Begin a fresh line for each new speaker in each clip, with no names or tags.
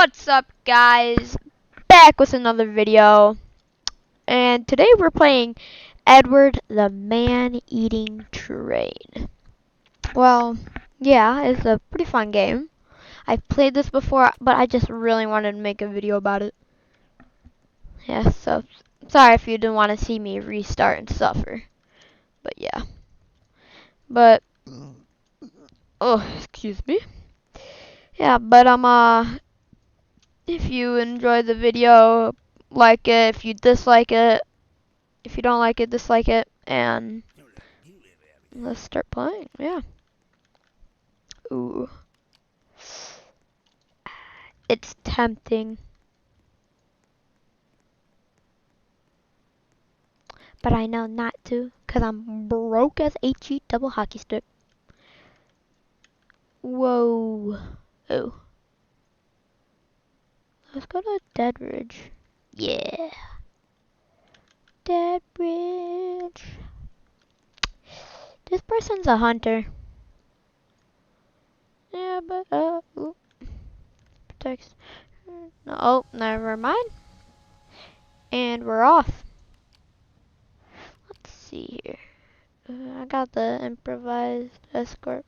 What's up, guys? Back with another video. And today we're playing Edward the Man-Eating Train. Well, yeah, it's a pretty fun game. I've played this before, but I just really wanted to make a video about it. Yeah, so sorry if you didn't want to see me restart and suffer. But yeah. But oh, excuse me. Yeah, but if you enjoyed the video, like it. If you dislike it, if you don't like it, dislike it, and let's start playing. Yeah. Ooh. It's tempting. But I know not to, because I'm broke as HE double hockey stick. Whoa. Oh. Let's go to Dead Ridge. Yeah. Dead Ridge. This person's a hunter. Yeah, but, ooh. Text. Oh, never mind. And we're off. Let's see here. I got the improvised escort.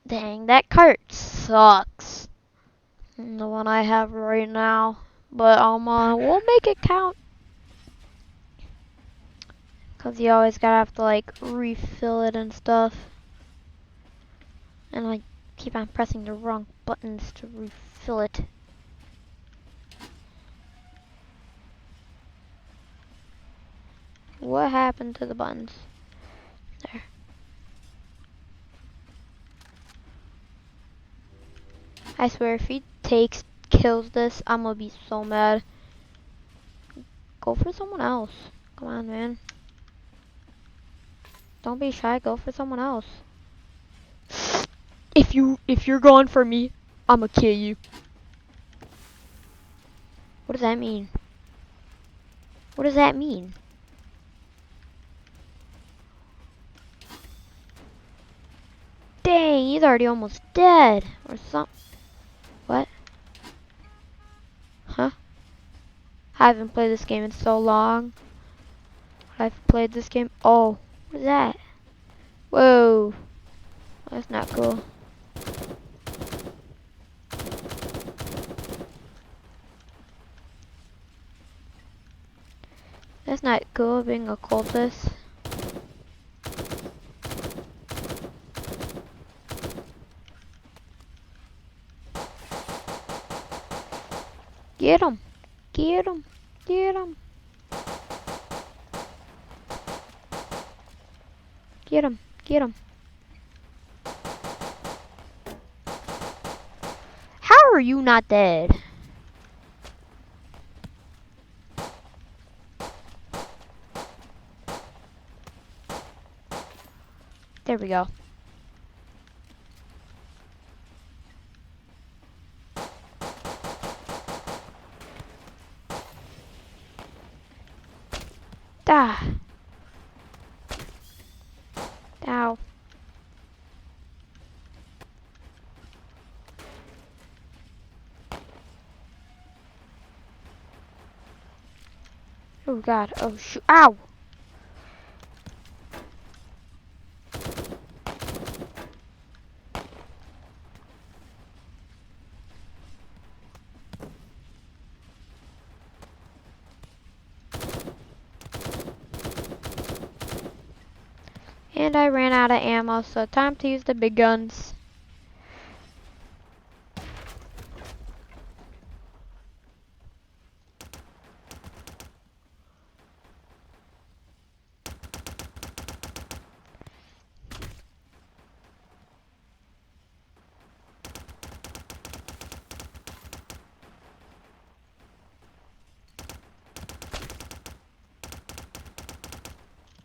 Dang, that cart sucks. The one I have right now. But we'll make it count. Cause you always gotta have to like refill it and stuff. And I keep on pressing the wrong buttons to refill it. What happened to the buttons? There. I swear if he kills this, I'm gonna be so mad. Go for someone else. Come on, man. Don't be shy, go for someone else. If you're going for me, I'ma kill you. What does that mean? What does that mean? Dang, he's already almost dead. Or something. What? Huh? I haven't played this game in so long. I've played this game. Oh, what is that? Whoa. That's not cool. That's not cool, being a cultist. Get him. Get him. Get him. Get him. Get him. How are you not dead? There we go. Ah. Ow. Oh god. Oh shoot. Ow. And I ran out of ammo, so time to use the big guns.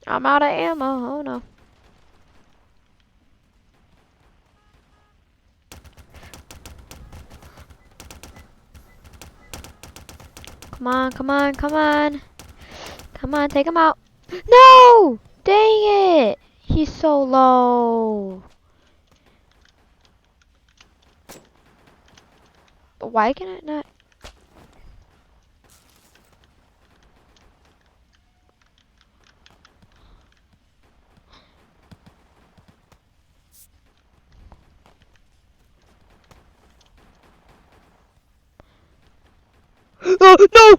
I'm out of ammo. Oh no. Come on, come on, come on. Come on, take him out. No! Dang it! He's so low. Why can it not? Oh no!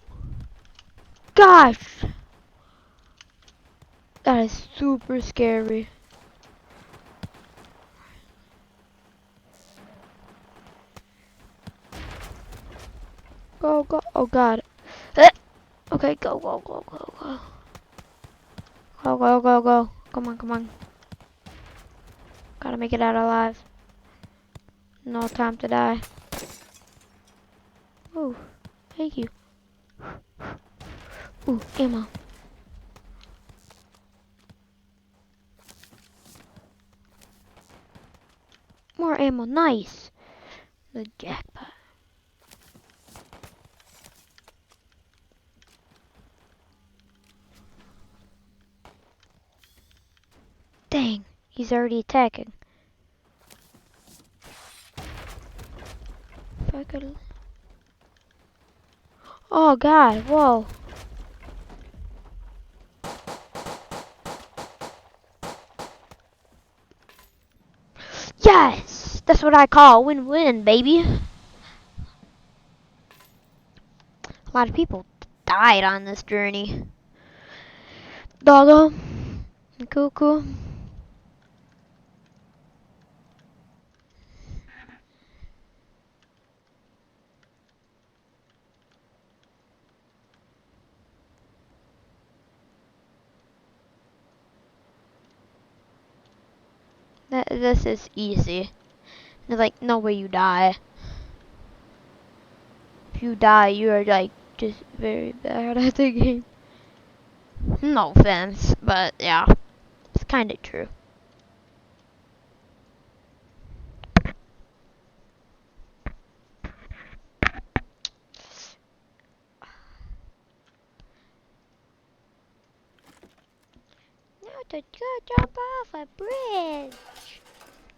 Gosh, that is super scary. Go, go. Oh god. Eh. Okay, go, go, go, go, go. Go, go, go, go. Come on, come on. Gotta make it out alive. No time to die. Ooh, thank you. Ooh, ammo. More ammo, nice. The jackpot. Dang, he's already attacking. If I could... Oh god, whoa. Yes! That's what I call win-win, baby. A lot of people died on this journey. Doggo. Cool, cool. This is easy. There's like no way you die. If you die, you are like just very bad at the game. No offense, but yeah, it's kind of true. Now to go jump off a bridge.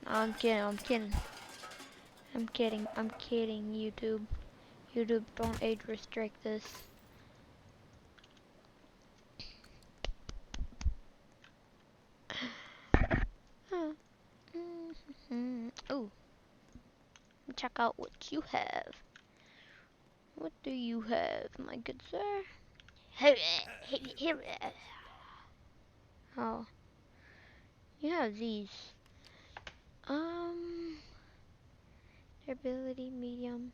No, I'm kidding. I'm kidding. I'm kidding. I'm kidding. YouTube. YouTube, don't age restrict this. Oh, check out what you have. What do you have, my good sir? Oh, you have these. Ability medium.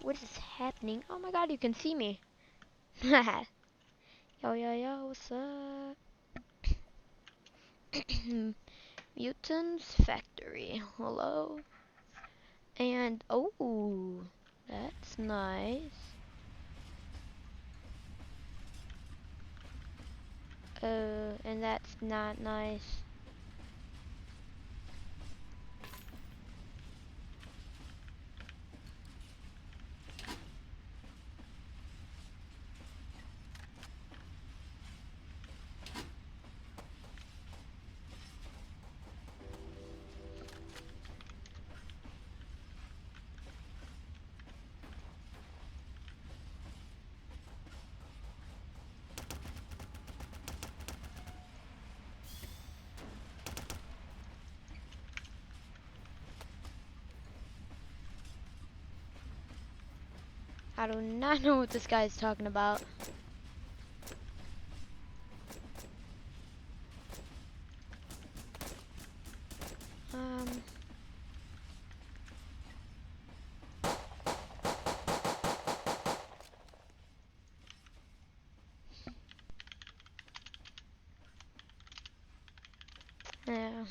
What is happening? Oh my god, you can see me. Yo, yo, yo, what's up? Mutants Factory. Hello. And, oh, that's nice. And that's not nice. I do not know what this guy's talking about. Yeah.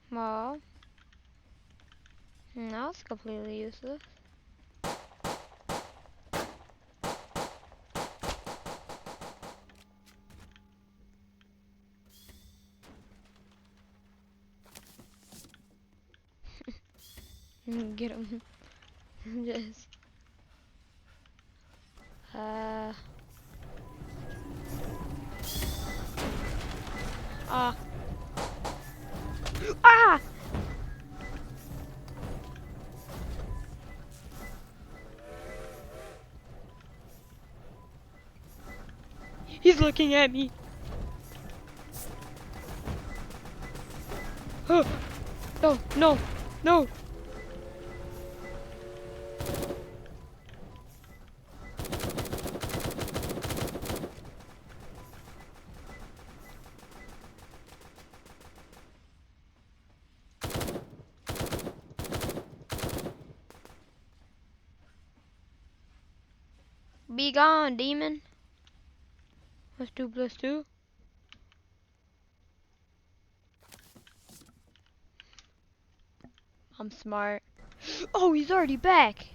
Well, now it's completely useless. Get him. Just. Ah. Ah! He's looking at me. Oh, no, no, no. Be gone, demon. Plus 2 plus 2. I'm smart. Oh, he's already back.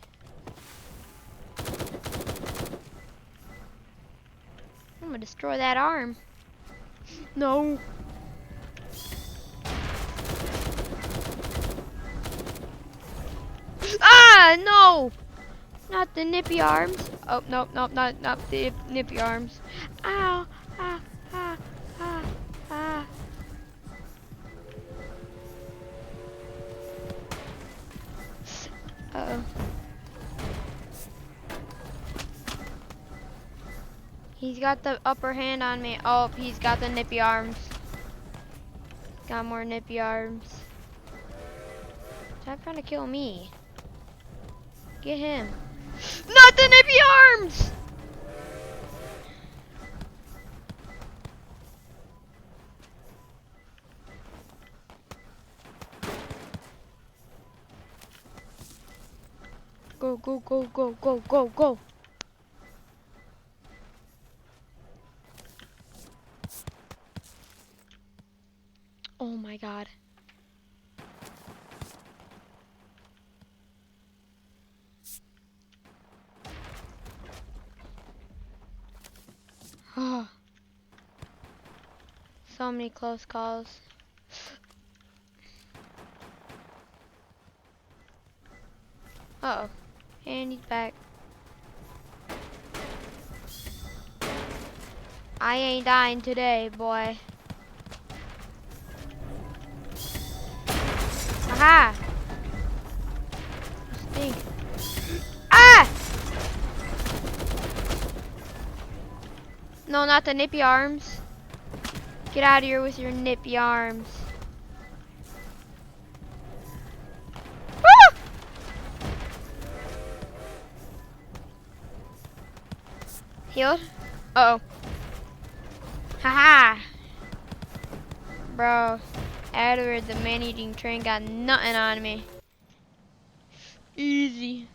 I'm gonna destroy that arm. No. Ah, no. Not the nippy arms. Oh, no, no, not the nippy arms. Ow. Ah, ah, ah, ah. Uh-oh. He's got the upper hand on me. Oh, he's got the nippy arms. Got more nippy arms. Stop trying to kill me. Get him. Not the nippy arms! Go, go, go, go, go, go, go. Oh my god. Oh. So many close calls. Uh oh. And he's back. I ain't dying today, boy. Aha! Stink. Ah! No, not the nippy arms. Get out of here with your nippy arms. Ah! Healed? Uh oh. Haha! Bro, Edward the man-eating train got nothing on me. Easy.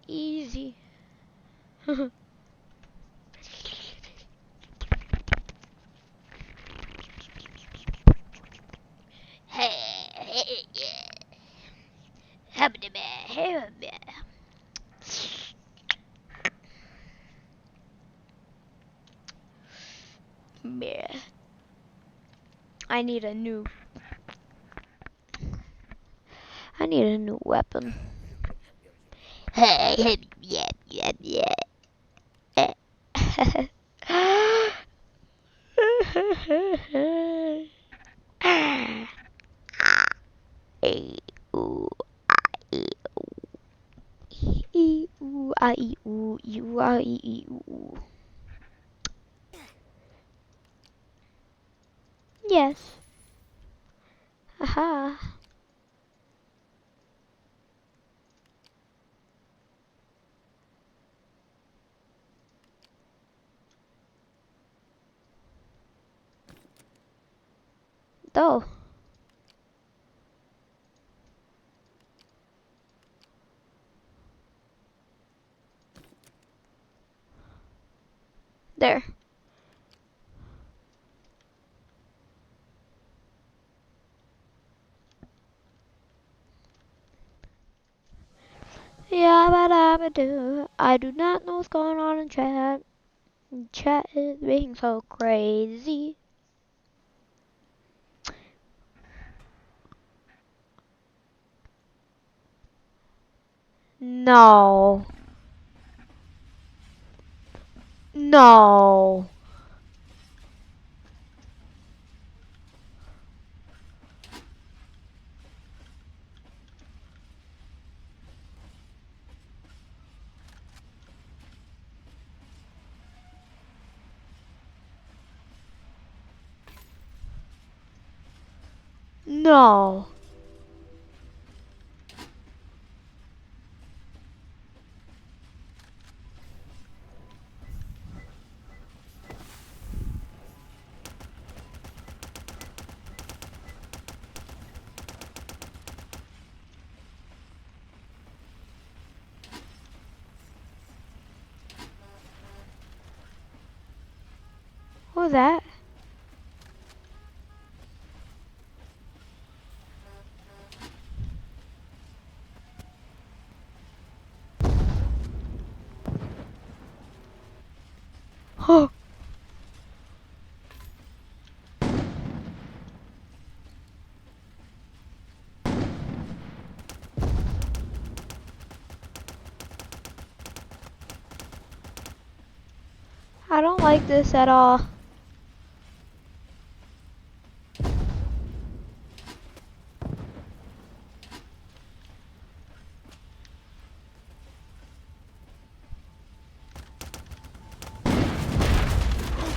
Easy. Yeah. I need a new weapon. A ooh I e ooh I e ooh you I e ooh. Yes. Aha. Though. There. Yeah, but I do. I do not know what's going on in chat. Chat is being so crazy. No. No. No. What was that? Oh. I don't like this at all.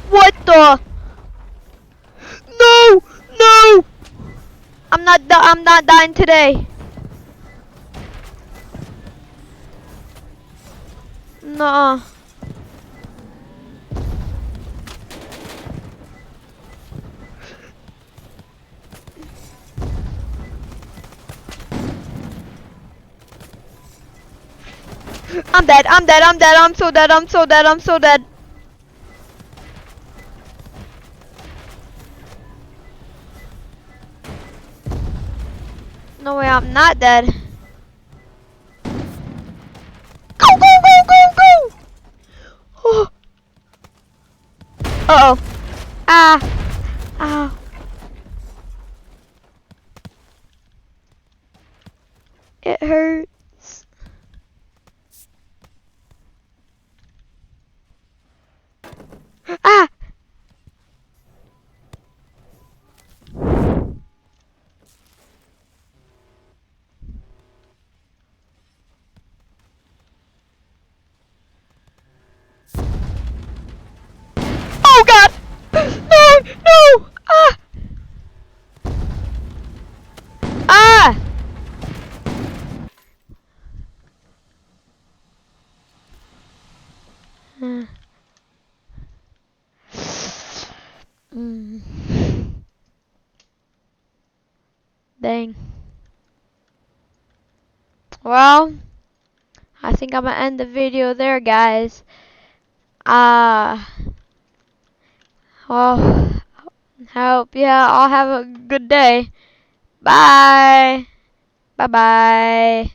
What the? No! No! I'm not dying today. Nuh-uh. I'm dead. I'm dead. I'm dead. I'm so dead. I'm so dead. I'm so dead. No way, I'm not dead. Go, go, go, go, go! Oh. Uh-oh. Ah. Ow. It hurts. Ah! Oh god! No! No! Ah! Ah! Mm. Dang. Well, I think I'm gonna end the video there, guys. Uh, well, hope yeah, all have a good day. Bye. Bye bye.